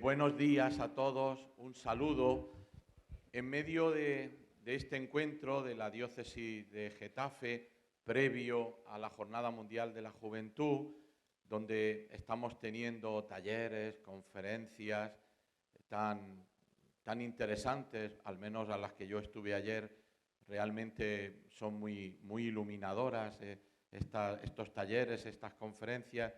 Buenos días a todos, un saludo. En medio de este encuentro de la diócesis de Getafe, previo a la Jornada Mundial de la Juventud, donde estamos teniendo talleres, conferencias tan interesantes, al menos a las que yo estuve ayer, realmente son muy iluminadoras estos talleres, estas conferencias.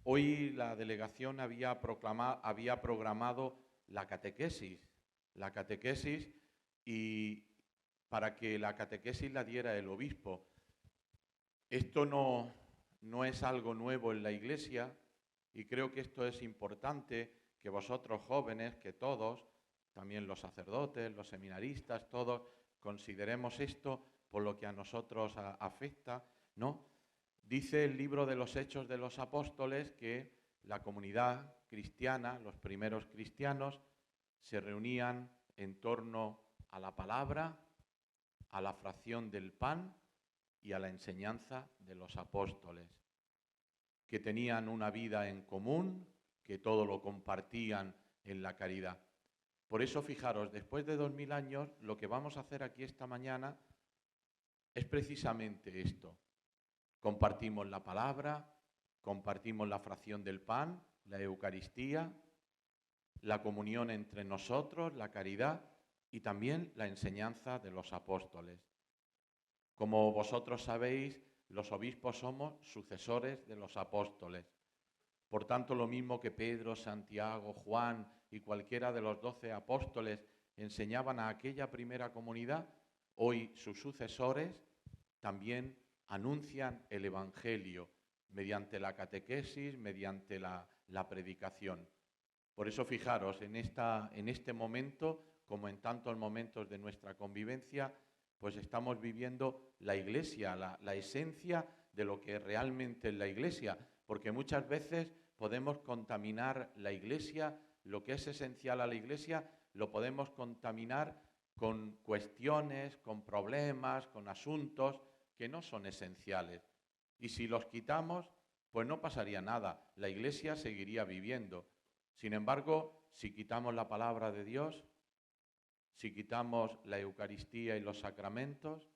Hoy la delegación había programado la catequesis y para que la catequesis la diera el obispo. Esto no es algo nuevo en la Iglesia y creo que esto es importante que vosotros jóvenes, que todos, también los sacerdotes, los seminaristas, todos, consideremos esto por lo que a nosotros afecta, ¿no? Dice el libro de los Hechos de los Apóstoles que la comunidad cristiana, los primeros cristianos, se reunían en torno a la palabra, a la fracción del pan y a la enseñanza de los apóstoles, que tenían una vida en común, que todo lo compartían en la caridad. Por eso, fijaros, después de 2000 años, lo que vamos a hacer aquí esta mañana es precisamente esto. Compartimos la palabra, compartimos la fracción del pan, la Eucaristía, la comunión entre nosotros, la caridad y también la enseñanza de los apóstoles. Como vosotros sabéis, los obispos somos sucesores de los apóstoles. Por tanto, lo mismo que Pedro, Santiago, Juan y cualquiera de los 12 apóstoles enseñaban a aquella primera comunidad, hoy sus sucesores también anuncian el Evangelio mediante la catequesis, mediante la predicación. Por eso, fijaros, en este momento, como en tantos momentos de nuestra convivencia, pues estamos viviendo la Iglesia, la esencia de lo que realmente es la Iglesia, porque muchas veces podemos contaminar la Iglesia, lo que es esencial a la Iglesia, lo podemos contaminar con cuestiones, con problemas, con asuntos que no son esenciales. Y si los quitamos, pues no pasaría nada, la Iglesia seguiría viviendo. Sin embargo, si quitamos la palabra de Dios, si quitamos la Eucaristía y los sacramentos,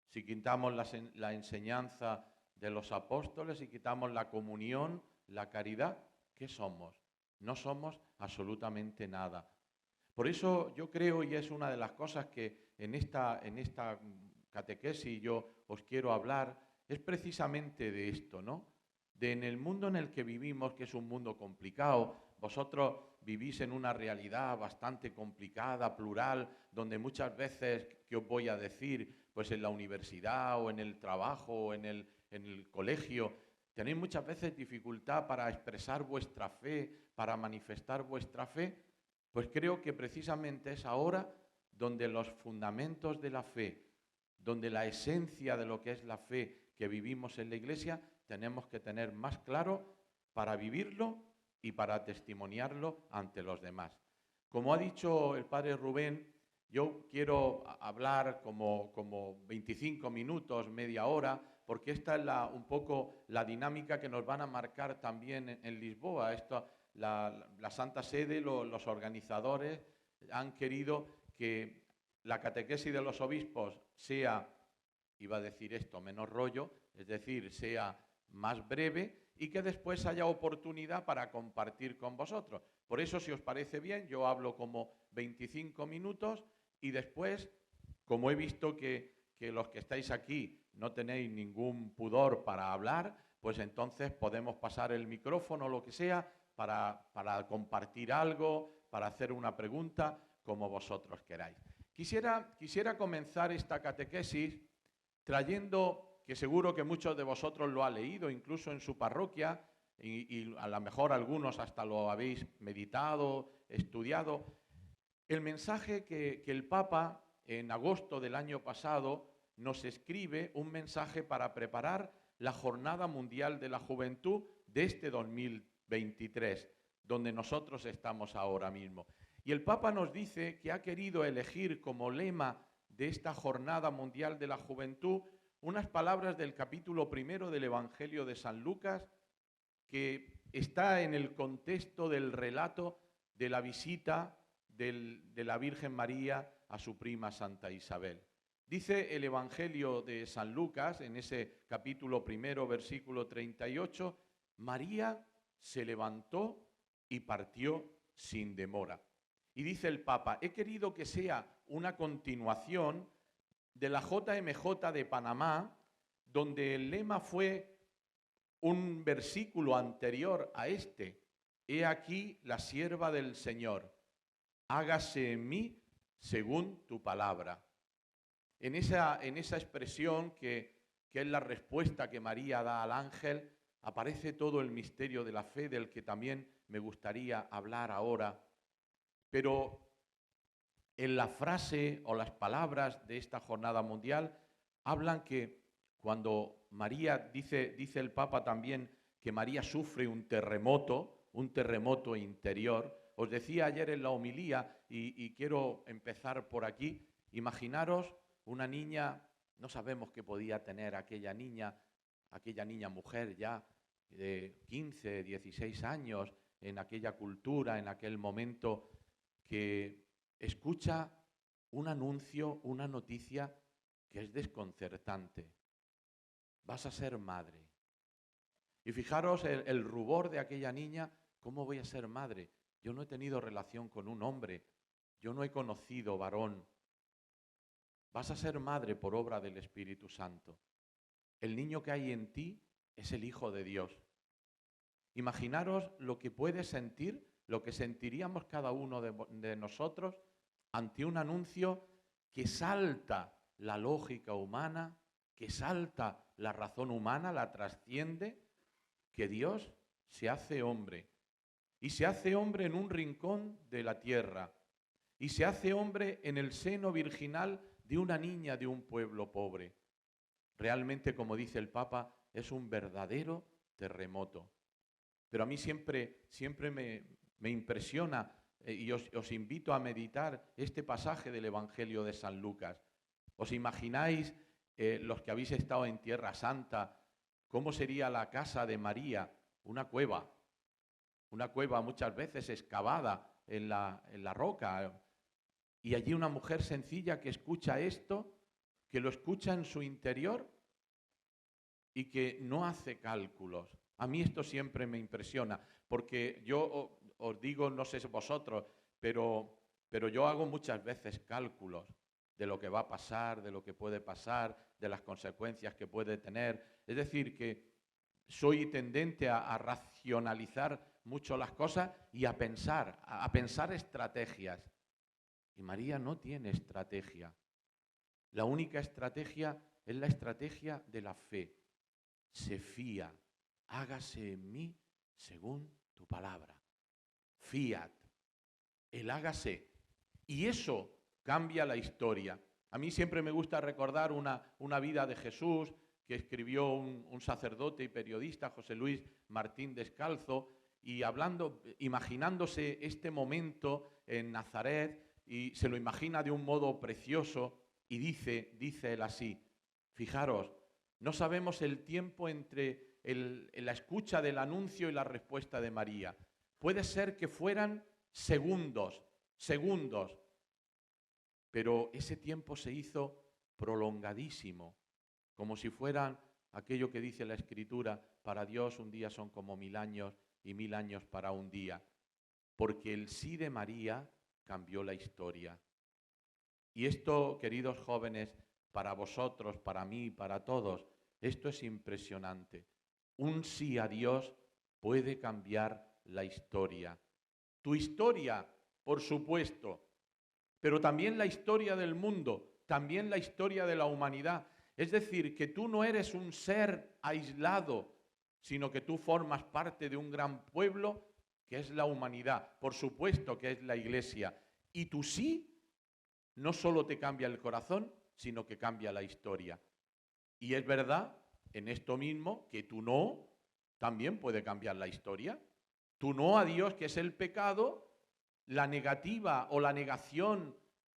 si quitamos la enseñanza de los apóstoles, si quitamos la comunión, la caridad, ¿qué somos? No somos absolutamente nada. Por eso yo creo, y es una de las cosas que en esta catequesis yo os quiero hablar, es precisamente de esto, ¿no? De en el mundo en el que vivimos, que es un mundo complicado, vosotros vivís en una realidad bastante complicada, plural, donde muchas veces, ¿qué os voy a decir? Pues en la universidad o en el trabajo o en el colegio, tenéis muchas veces dificultad para expresar vuestra fe, para manifestar vuestra fe. Pues creo que precisamente es ahora donde los fundamentos de la fe, donde la esencia de lo que es la fe que vivimos en la Iglesia, tenemos que tener más claro para vivirlo y para testimoniarlo ante los demás. Como ha dicho el padre Rubén, yo quiero hablar como 25 minutos, media hora, porque esta es un poco la dinámica que nos van a marcar también en Lisboa. La Santa Sede, los organizadores han querido que la catequesis de los obispos sea, iba a decir esto, menos rollo, es decir, sea más breve y que después haya oportunidad para compartir con vosotros. Por eso, si os parece bien, yo hablo como 25 minutos y después, como he visto que los que estáis aquí no tenéis ningún pudor para hablar, pues entonces podemos pasar el micrófono o lo que sea para compartir algo, para hacer una pregunta, como vosotros queráis. Quisiera comenzar esta catequesis trayendo, que seguro que muchos de vosotros lo ha leído, incluso en su parroquia, y a lo mejor algunos hasta lo habéis meditado, estudiado, el mensaje que el Papa en agosto del año pasado nos escribe, un mensaje para preparar la Jornada Mundial de la Juventud de este 2023, donde nosotros estamos ahora mismo. Y el Papa nos dice que ha querido elegir como lema de esta Jornada Mundial de la Juventud unas palabras del capítulo 1 del Evangelio de San Lucas, que está en el contexto del relato de la visita de la Virgen María a su prima Santa Isabel. Dice el Evangelio de San Lucas, en ese capítulo 1, versículo 38, María se levantó y partió sin demora. Y dice el Papa, he querido que sea una continuación de la JMJ de Panamá, donde el lema fue un versículo anterior a este. He aquí la sierva del Señor, hágase en mí según tu palabra. En esa expresión que es la respuesta que María da al ángel, aparece todo el misterio de la fe, del que también me gustaría hablar ahora. Pero en la frase o las palabras de esta jornada mundial hablan que cuando María, dice el Papa también, que María sufre un terremoto interior. Os decía ayer en la homilía, y quiero empezar por aquí, imaginaros una niña, no sabemos qué podía tener aquella niña mujer ya de 15, 16 años, en aquella cultura, en aquel momento, que escucha un anuncio, una noticia que es desconcertante. Vas a ser madre. Y fijaros el rubor de aquella niña, ¿cómo voy a ser madre? Yo no he tenido relación con un hombre, yo no he conocido varón. Vas a ser madre por obra del Espíritu Santo. El niño que hay en ti es el Hijo de Dios. Imaginaros lo que puede sentir, lo que sentiríamos cada uno de nosotros ante un anuncio que salta la lógica humana, que salta la razón humana, la trasciende, que Dios se hace hombre. Y se hace hombre en un rincón de la tierra. Y se hace hombre en el seno virginal de una niña de un pueblo pobre. Realmente, como dice el Papa, es un verdadero terremoto. Pero a mí siempre me impresiona, y os invito a meditar este pasaje del Evangelio de San Lucas. ¿Os imagináis, los que habéis estado en Tierra Santa, cómo sería la casa de María? Una cueva muchas veces excavada en la roca. Y allí una mujer sencilla que escucha esto, que lo escucha en su interior y que no hace cálculos. A mí esto siempre me impresiona, porque yo os digo, no sé vosotros, pero yo hago muchas veces cálculos de lo que va a pasar, de lo que puede pasar, de las consecuencias que puede tener. Es decir, que soy tendente a racionalizar mucho las cosas y a pensar estrategias. Y María no tiene estrategia. La única estrategia es la estrategia de la fe. Se fía, hágase en mí según tu palabra. Fiat, el hágase. Y eso cambia la historia. A mí siempre me gusta recordar una vida de Jesús que escribió un sacerdote y periodista, José Luis Martín Descalzo, y imaginándose este momento en Nazaret, y se lo imagina de un modo precioso, y dice él así: fijaros, no sabemos el tiempo entre la escucha del anuncio y la respuesta de María. Puede ser que fueran segundos, pero ese tiempo se hizo prolongadísimo, como si fueran aquello que dice la Escritura: para Dios un día son como 1000 años y 1000 años para un día, porque el sí de María cambió la historia. Y esto, queridos jóvenes, para vosotros, para mí, para todos, esto es impresionante. Un sí a Dios puede cambiar la historia. Tu historia, por supuesto, pero también la historia del mundo, también la historia de la humanidad. Es decir, que tú no eres un ser aislado, sino que tú formas parte de un gran pueblo que es la humanidad, por supuesto que es la Iglesia. Y tu sí no solo te cambia el corazón, sino que cambia la historia. Y es verdad, en esto mismo, que tu no también puede cambiar la historia. Tu no a Dios, que es el pecado, la negativa o la negación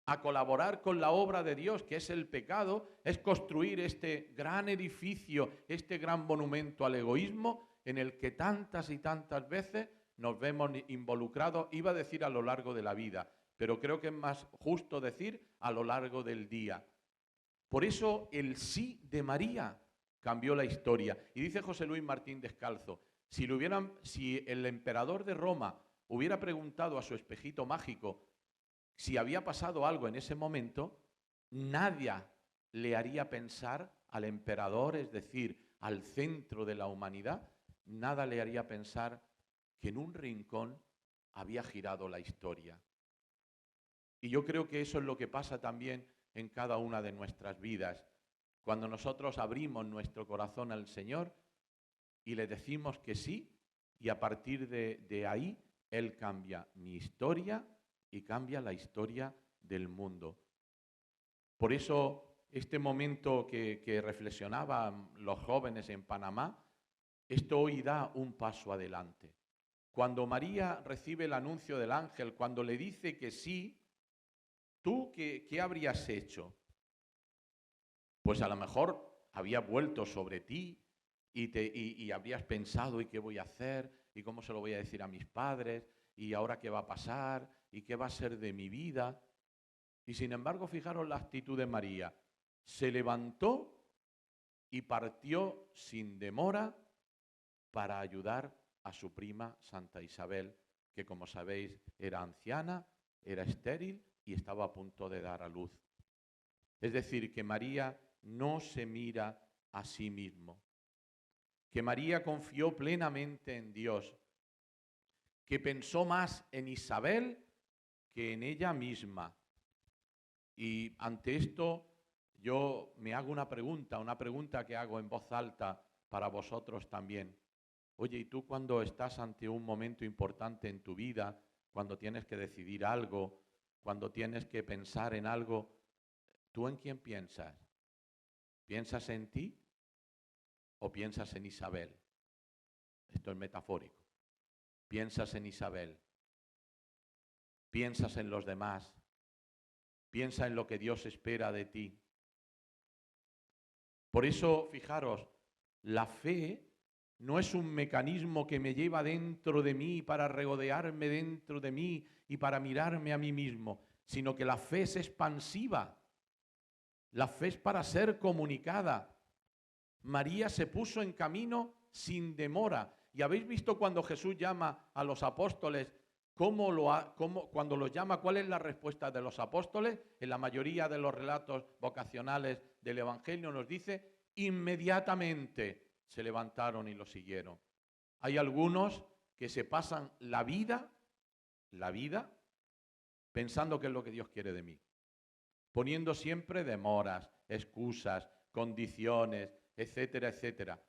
a colaborar con la obra de Dios, que es el pecado, es construir este gran edificio, este gran monumento al egoísmo, en el que tantas y tantas veces nos vemos involucrados, iba a decir a lo largo de la vida, pero creo que es más justo decir a lo largo del día. Por eso el sí de María cambió la historia. Y dice José Luis Martín Descalzo, si el emperador de Roma hubiera preguntado a su espejito mágico si había pasado algo en ese momento, nadie le haría pensar al emperador, es decir, al centro de la humanidad, nada le haría pensar que en un rincón había girado la historia. Y yo creo que eso es lo que pasa también en cada una de nuestras vidas. Cuando nosotros abrimos nuestro corazón al Señor y le decimos que sí, y a partir de ahí Él cambia mi historia y cambia la historia del mundo. Por eso este momento que reflexionaban los jóvenes en Panamá, esto hoy da un paso adelante. Cuando María recibe el anuncio del ángel, cuando le dice que sí, ¿tú qué habrías hecho? Pues a lo mejor había vuelto sobre ti y habrías pensado, ¿y qué voy a hacer? ¿Y cómo se lo voy a decir a mis padres? ¿Y ahora qué va a pasar? ¿Y qué va a ser de mi vida? Y sin embargo, fijaros la actitud de María. Se levantó y partió sin demora para ayudar a su prima Santa Isabel, que como sabéis era anciana, era estéril y estaba a punto de dar a luz. Es decir, que María no se mira a sí mismo, que María confió plenamente en Dios, que pensó más en Isabel que en ella misma. Y ante esto yo me hago una pregunta que hago en voz alta para vosotros también. Oye, ¿y tú cuando estás ante un momento importante en tu vida, cuando tienes que decidir algo, cuando tienes que pensar en algo, ¿tú en quién piensas? ¿Piensas en ti o piensas en Isabel? Esto es metafórico. ¿Piensas en Isabel? ¿Piensas en los demás? ¿Piensa en lo que Dios espera de ti? Por eso, fijaros, la fe no es un mecanismo que me lleva dentro de mí para regodearme dentro de mí y para mirarme a mí mismo, sino que la fe es expansiva. La fe es para ser comunicada. María se puso en camino sin demora. Y habéis visto cuando Jesús llama a los apóstoles, cuando los llama, ¿cuál es la respuesta de los apóstoles? En la mayoría de los relatos vocacionales del Evangelio nos dice, inmediatamente se levantaron y lo siguieron. Hay algunos que se pasan la vida, pensando qué es lo que Dios quiere de mí, poniendo siempre demoras, excusas, condiciones, etcétera, etcétera,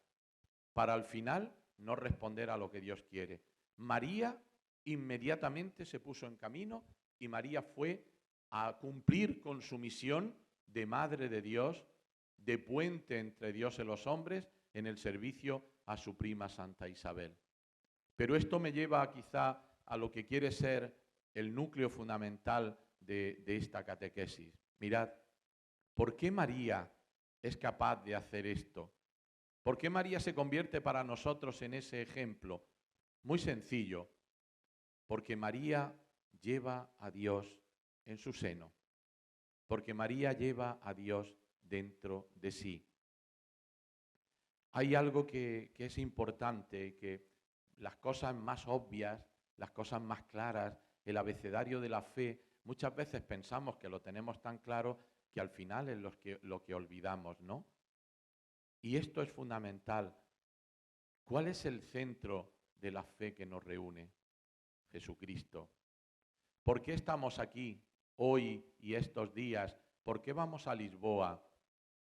para al final no responder a lo que Dios quiere. María inmediatamente se puso en camino y María fue a cumplir con su misión de Madre de Dios, de puente entre Dios y los hombres, en el servicio a su prima Santa Isabel. Pero esto me lleva quizá a lo que quiere ser el núcleo fundamental de esta catequesis. Mirad, ¿por qué María es capaz de hacer esto? ¿Por qué María se convierte para nosotros en ese ejemplo? Muy sencillo, porque María lleva a Dios en su seno, porque María lleva a Dios dentro de sí. Hay algo que es importante, que las cosas más obvias, las cosas más claras, el abecedario de la fe, muchas veces pensamos que lo tenemos tan claro que al final es lo que olvidamos, ¿no? Y esto es fundamental. ¿Cuál es el centro de la fe que nos reúne? Jesucristo. ¿Por qué estamos aquí hoy y estos días? ¿Por qué vamos a Lisboa?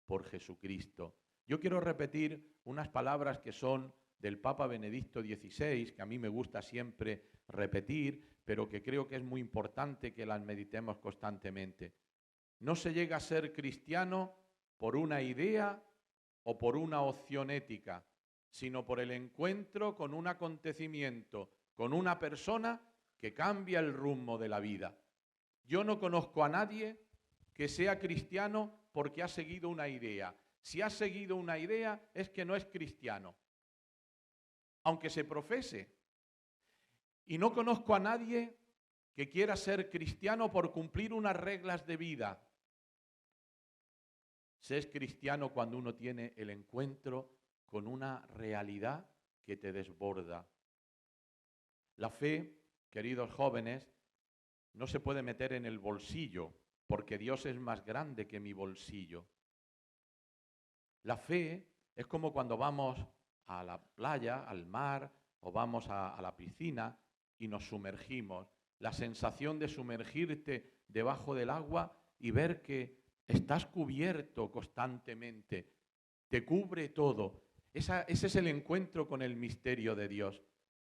Por Jesucristo. Yo quiero repetir unas palabras que son del Papa Benedicto XVI, que a mí me gusta siempre repetir, pero que creo que es muy importante que las meditemos constantemente. No se llega a ser cristiano por una idea o por una opción ética, sino por el encuentro con un acontecimiento, con una persona que cambia el rumbo de la vida. Yo no conozco a nadie que sea cristiano porque ha seguido una idea. Si ha seguido una idea es que no es cristiano, aunque se profese. Y no conozco a nadie que quiera ser cristiano por cumplir unas reglas de vida. Se es cristiano cuando uno tiene el encuentro con una realidad que te desborda. La fe, queridos jóvenes, no se puede meter en el bolsillo, porque Dios es más grande que mi bolsillo. La fe es como cuando vamos a la playa, al mar, o vamos a la piscina y nos sumergimos. La sensación de sumergirte debajo del agua y ver que estás cubierto constantemente, te cubre todo. Ese es el encuentro con el misterio de Dios.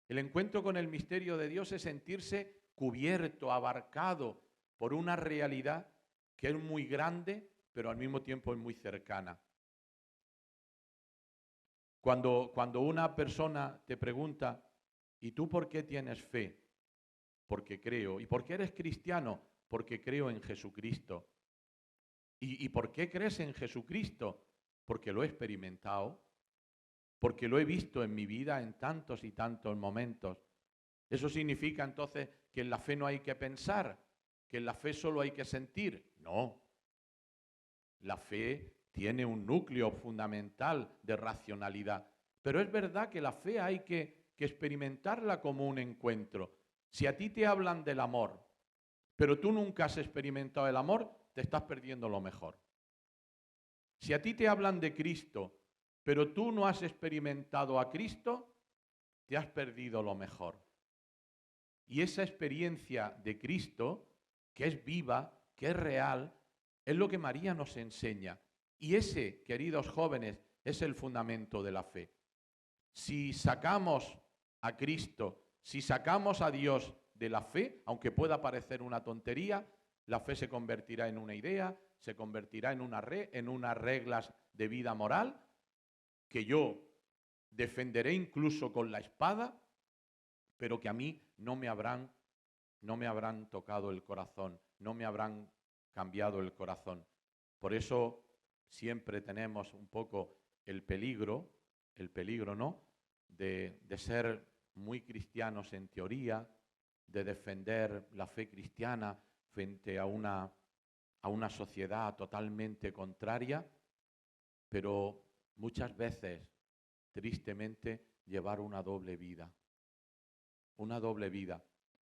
El encuentro con el misterio de Dios es sentirse cubierto, abarcado por una realidad que es muy grande, pero al mismo tiempo es muy cercana. Cuando una persona te pregunta, ¿y tú por qué tienes fe? Porque creo. ¿Y por qué eres cristiano? Porque creo en Jesucristo. ¿Y por qué crees en Jesucristo? Porque lo he experimentado, porque lo he visto en mi vida en tantos y tantos momentos. ¿Eso significa entonces que en la fe no hay que pensar? ¿Que en la fe solo hay que sentir? No. La fe tiene un núcleo fundamental de racionalidad. Pero es verdad que la fe hay que experimentarla como un encuentro. Si a ti te hablan del amor, pero tú nunca has experimentado el amor, te estás perdiendo lo mejor. Si a ti te hablan de Cristo, pero tú no has experimentado a Cristo, te has perdido lo mejor. Y esa experiencia de Cristo, que es viva, que es real, es lo que María nos enseña. Y ese, queridos jóvenes, es el fundamento de la fe. Si sacamos a Cristo, si sacamos a Dios de la fe, aunque pueda parecer una tontería, la fe se convertirá en una idea, se convertirá en unas reglas de vida moral que yo defenderé incluso con la espada, pero que a mí no me habrán tocado el corazón, no me habrán cambiado el corazón. Por eso siempre tenemos un poco el peligro, ¿no?, de ser muy cristianos en teoría, de defender la fe cristiana frente a una sociedad totalmente contraria, pero muchas veces, tristemente, llevar una doble vida. Una doble vida.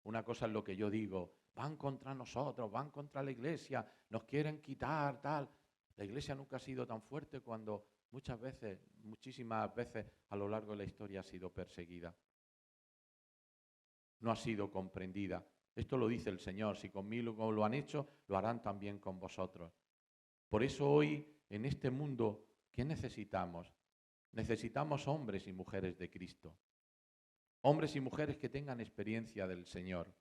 Una cosa es lo que yo digo, van contra nosotros, van contra la iglesia, nos quieren quitar, tal. La iglesia nunca ha sido tan fuerte cuando muchas veces, muchísimas veces a lo largo de la historia ha sido perseguida. No ha sido comprendida. Esto lo dice el Señor, si conmigo lo han hecho, lo harán también con vosotros. Por eso hoy, en este mundo, ¿qué necesitamos? Necesitamos hombres y mujeres de Cristo. Hombres y mujeres que tengan experiencia del Señor.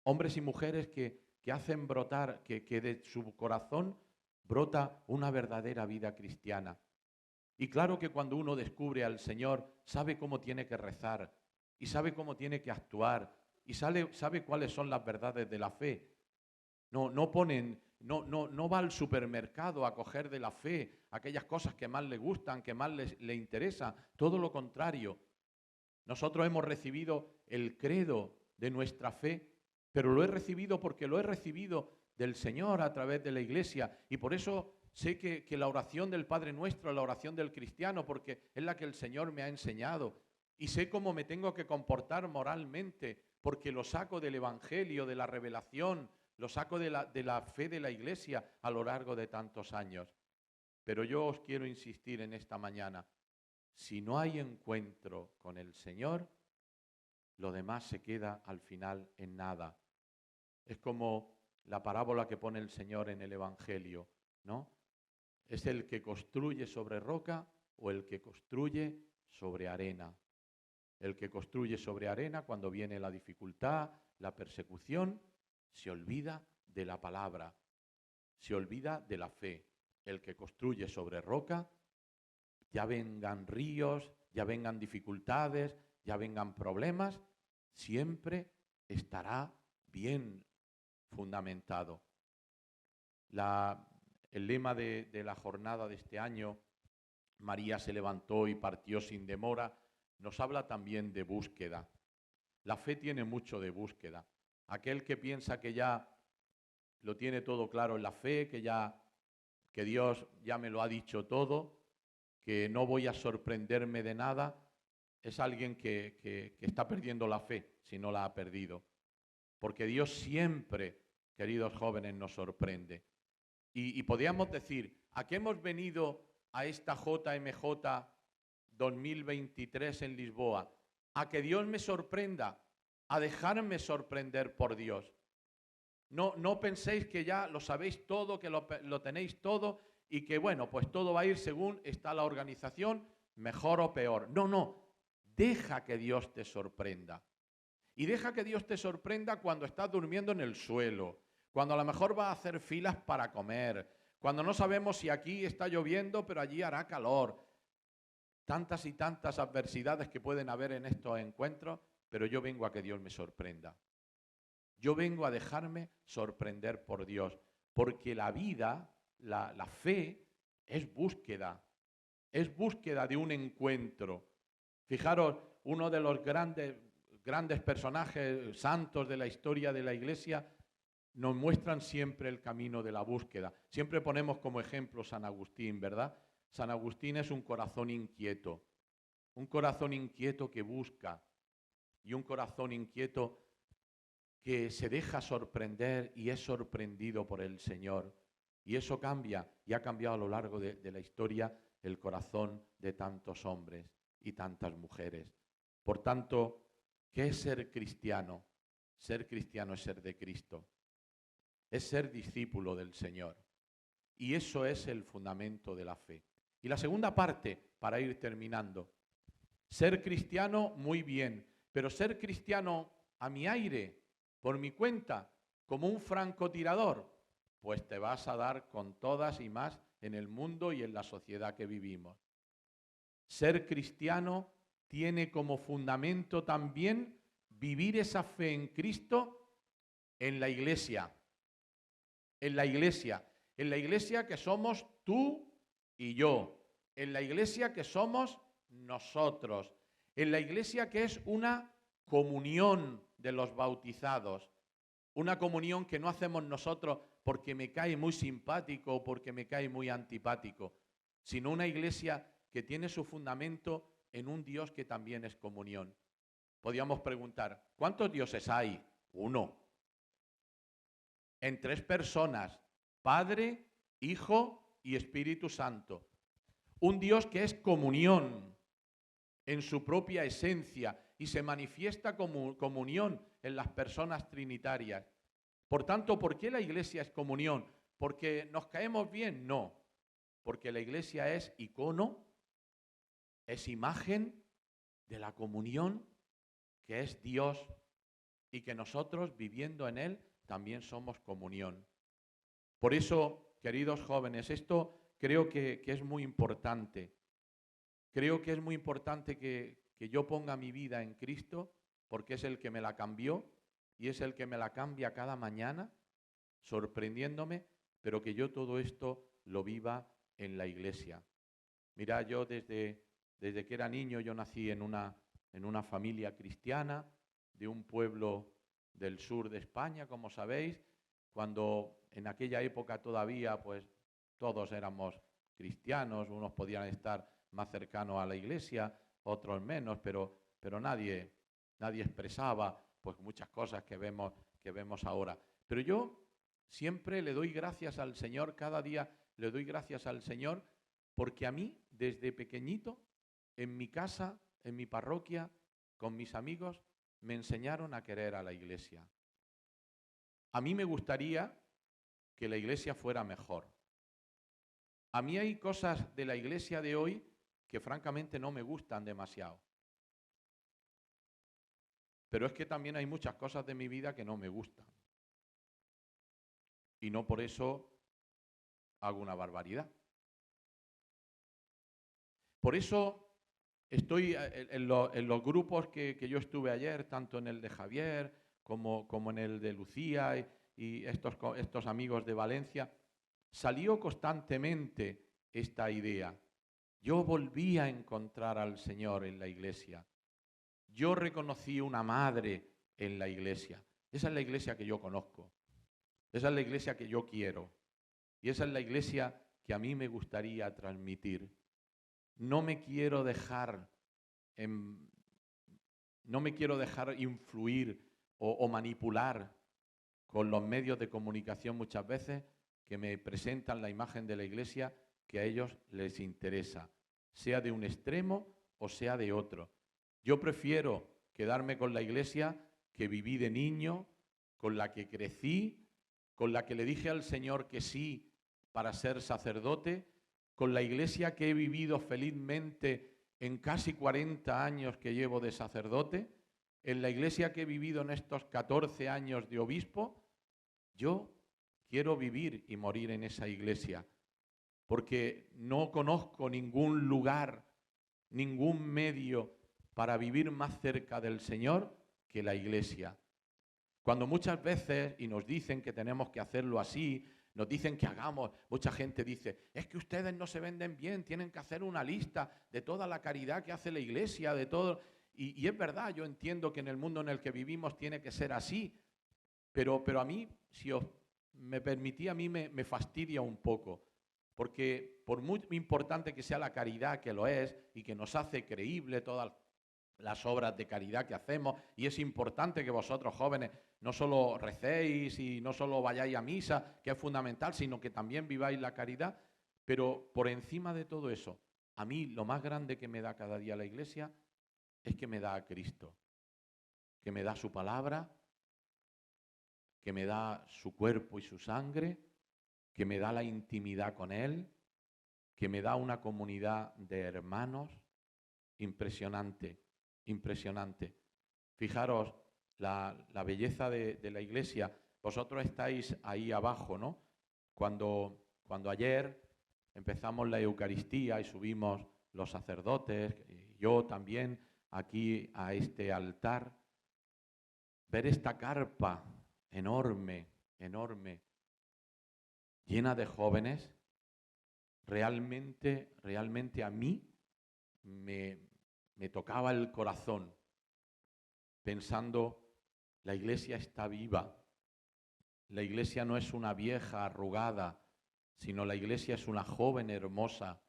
Hombres y mujeres que hacen brotar, que de su corazón brota una verdadera vida cristiana. Y claro que cuando uno descubre al Señor, sabe cómo tiene que rezar, y sabe cómo tiene que actuar, y sabe cuáles son las verdades de la fe. No va al supermercado a coger de la fe aquellas cosas que más le gustan, que más le interesan. Todo lo contrario. Nosotros hemos recibido el credo de nuestra fe, pero lo he recibido porque lo he recibido del Señor a través de la Iglesia. Y por eso sé que la oración del Padre Nuestro es la oración del cristiano, porque es la que el Señor me ha enseñado. Y sé cómo me tengo que comportar moralmente, porque lo saco del Evangelio, de la revelación, lo saco de la fe de la Iglesia a lo largo de tantos años. Pero yo os quiero insistir en esta mañana. Si no hay encuentro con el Señor, lo demás se queda al final en nada. Es como la parábola que pone el Señor en el Evangelio, ¿no? ¿Es el que construye sobre roca o el que construye sobre arena? El que construye sobre arena, cuando viene la dificultad, la persecución, se olvida de la palabra, se olvida de la fe. El que construye sobre roca, ya vengan ríos, ya vengan dificultades, ya vengan problemas, siempre estará bien fundamentado. El lema de la jornada de este año, María se levantó y partió sin demora, nos habla también de búsqueda. La fe tiene mucho de búsqueda. Aquel que piensa que ya lo tiene todo claro en la fe, que Dios ya me lo ha dicho todo, que no voy a sorprenderme de nada, es alguien que está perdiendo la fe si no la ha perdido. Porque Dios siempre, queridos jóvenes, nos sorprende. Y podríamos decir, ¿a qué hemos venido a esta JMJ 2023 en Lisboa? A que Dios me sorprenda, a dejarme sorprender por Dios. No penséis que ya lo sabéis todo, que lo tenéis todo y que, bueno, pues todo va a ir según está la organización, mejor o peor. No, deja que Dios te sorprenda. Y deja que Dios te sorprenda cuando estás durmiendo en el suelo, cuando a lo mejor vas a hacer filas para comer, cuando no sabemos si aquí está lloviendo, pero allí hará calor. Tantas y tantas adversidades que pueden haber en estos encuentros, pero yo vengo a que Dios me sorprenda. Yo vengo a dejarme sorprender por Dios, porque la vida, la fe, es búsqueda de un encuentro. Fijaros, uno de los grandes personajes santos de la historia de la Iglesia nos muestran siempre el camino de la búsqueda. Siempre ponemos como ejemplo San Agustín, ¿verdad? San Agustín es un corazón inquieto que busca y un corazón inquieto que se deja sorprender y es sorprendido por el Señor. Y eso cambia y ha cambiado a lo largo de la historia el corazón de tantos hombres y tantas mujeres. Por tanto, ¿qué es ser cristiano? Ser cristiano es ser de Cristo, es ser discípulo del Señor. Y eso es el fundamento de la fe. Y la segunda parte, para ir terminando, ser cristiano muy bien, pero ser cristiano a mi aire, por mi cuenta, como un francotirador, pues te vas a dar con todas y más en el mundo y en la sociedad que vivimos. Ser cristiano tiene como fundamento también vivir esa fe en Cristo en la iglesia. En la iglesia que somos tú y yo. En la iglesia que somos nosotros. En la iglesia que es una comunión de los bautizados. Una comunión que no hacemos nosotros porque me cae muy simpático o porque me cae muy antipático, sino una iglesia que tiene su fundamento en un Dios que también es comunión. Podríamos preguntar, ¿cuántos dioses hay? Uno. En 3 personas, Padre, Hijo y Espíritu Santo. Un Dios que es comunión en su propia esencia y se manifiesta como comunión en las personas trinitarias. Por tanto, ¿por qué la iglesia es comunión? ¿Porque nos caemos bien? No, porque la iglesia es icono, es imagen de la comunión que es Dios y que nosotros, viviendo en Él, también somos comunión. Por eso, queridos jóvenes, esto creo que es muy importante. Creo que es muy importante que yo ponga mi vida en Cristo, porque es el que me la cambió y es el que me la cambia cada mañana, sorprendiéndome, pero que yo todo esto lo viva en la iglesia. Mira, yo desde que era niño, yo nací en una familia cristiana, de un pueblo del sur de España, como sabéis, cuando en aquella época todavía pues todos éramos cristianos, unos podían estar más cercanos a la iglesia, otros menos, pero nadie expresaba pues muchas cosas que vemos ahora. Pero yo siempre le doy gracias al Señor, cada día le doy gracias al Señor, porque a mí, desde pequeñito, en mi casa, en mi parroquia, con mis amigos, me enseñaron a querer a la iglesia. A mí me gustaría que la iglesia fuera mejor. A mí hay cosas de la iglesia de hoy que francamente no me gustan demasiado. Pero es que también hay muchas cosas de mi vida que no me gustan. Y no por eso hago una barbaridad. Por eso estoy en los grupos que yo estuve ayer, tanto en el de Javier como en el de Lucía y estos amigos de Valencia, salió constantemente esta idea. Yo volví a encontrar al Señor en la iglesia. Yo reconocí una madre en la iglesia. Esa es la iglesia que yo conozco. Esa es la iglesia que yo quiero. Y esa es la iglesia que a mí me gustaría transmitir. No me quiero dejar influir o manipular con los medios de comunicación muchas veces que me presentan la imagen de la iglesia que a ellos les interesa, sea de un extremo o sea de otro. Yo prefiero quedarme con la iglesia que viví de niño, con la que crecí, con la que le dije al Señor que sí para ser sacerdote, con la iglesia que he vivido felizmente en casi 40 años que llevo de sacerdote, en la iglesia que he vivido en estos 14 años de obispo. Yo quiero vivir y morir en esa iglesia, porque no conozco ningún lugar, ningún medio para vivir más cerca del Señor que la iglesia. Cuando muchas veces, y nos dicen que tenemos que hacerlo así, nos dicen que hagamos, mucha gente dice, es que ustedes no se venden bien, tienen que hacer una lista de toda la caridad que hace la iglesia, de todo. Y es verdad, yo entiendo que en el mundo en el que vivimos tiene que ser así, pero a mí, si os me permitía, a mí me fastidia un poco, porque por muy importante que sea la caridad, que lo es, y que nos hace creíble todas las obras de caridad que hacemos, y es importante que vosotros jóvenes no solo recéis y no solo vayáis a misa, que es fundamental, sino que también viváis la caridad, pero por encima de todo eso, a mí lo más grande que me da cada día la iglesia es que me da a Cristo, que me da su palabra, que me da su cuerpo y su sangre, que me da la intimidad con Él, que me da una comunidad de hermanos impresionante, impresionante. Fijaros la belleza de la iglesia. Vosotros estáis ahí abajo, ¿no? Cuando ayer empezamos la Eucaristía y subimos los sacerdotes, yo también aquí a este altar, ver esta carpa enorme, enorme, llena de jóvenes, realmente a mí me tocaba el corazón, pensando, la iglesia está viva, la iglesia no es una vieja arrugada, sino la iglesia es una joven hermosa,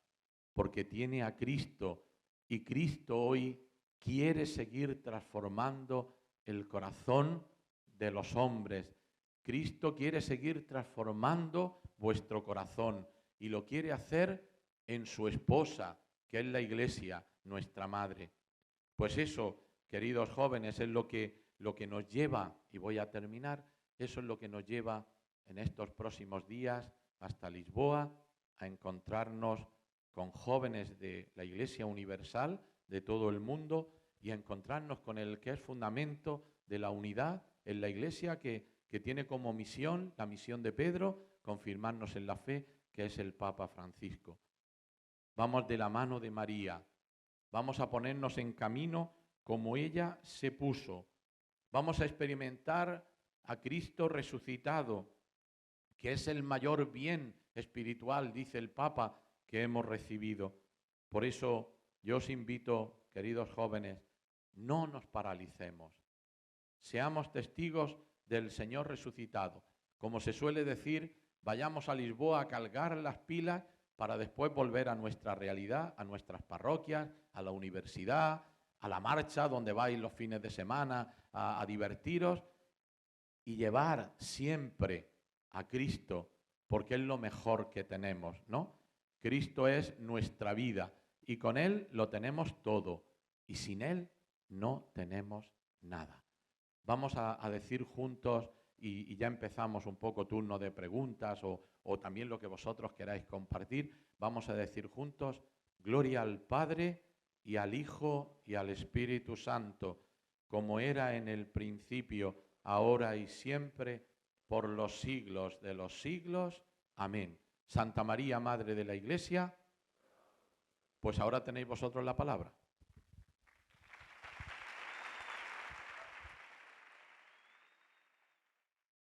porque tiene a Cristo, y Cristo hoy quiere seguir transformando el corazón de los hombres. Cristo quiere seguir transformando vuestro corazón y lo quiere hacer en su esposa, que es la iglesia, nuestra madre. Pues eso, queridos jóvenes, es lo que nos lleva, y voy a terminar, eso es lo que nos lleva en estos próximos días hasta Lisboa, a encontrarnos con jóvenes de la Iglesia Universal de todo el mundo y a encontrarnos con el que es fundamento de la unidad en la Iglesia que tiene como misión, la misión de Pedro, confirmarnos en la fe, que es el Papa Francisco. Vamos de la mano de María, vamos a ponernos en camino como ella se puso. Vamos a experimentar a Cristo resucitado, que es el mayor bien espiritual, dice el Papa, que hemos recibido. Por eso yo os invito, queridos jóvenes, no nos paralicemos. Seamos testigos del Señor resucitado. Como se suele decir, vayamos a Lisboa a cargar las pilas para después volver a nuestra realidad, a nuestras parroquias, a la universidad, a la marcha donde vais los fines de semana a divertiros y llevar siempre a Cristo, porque es lo mejor que tenemos, ¿no? Cristo es nuestra vida y con Él lo tenemos todo y sin Él no tenemos nada. Vamos a decir juntos, y ya empezamos un poco turno de preguntas o también lo que vosotros queráis compartir, vamos a decir juntos, gloria al Padre y al Hijo y al Espíritu Santo, como era en el principio, ahora y siempre, por los siglos de los siglos. Amén. Santa María, Madre de la Iglesia, pues ahora tenéis vosotros la palabra.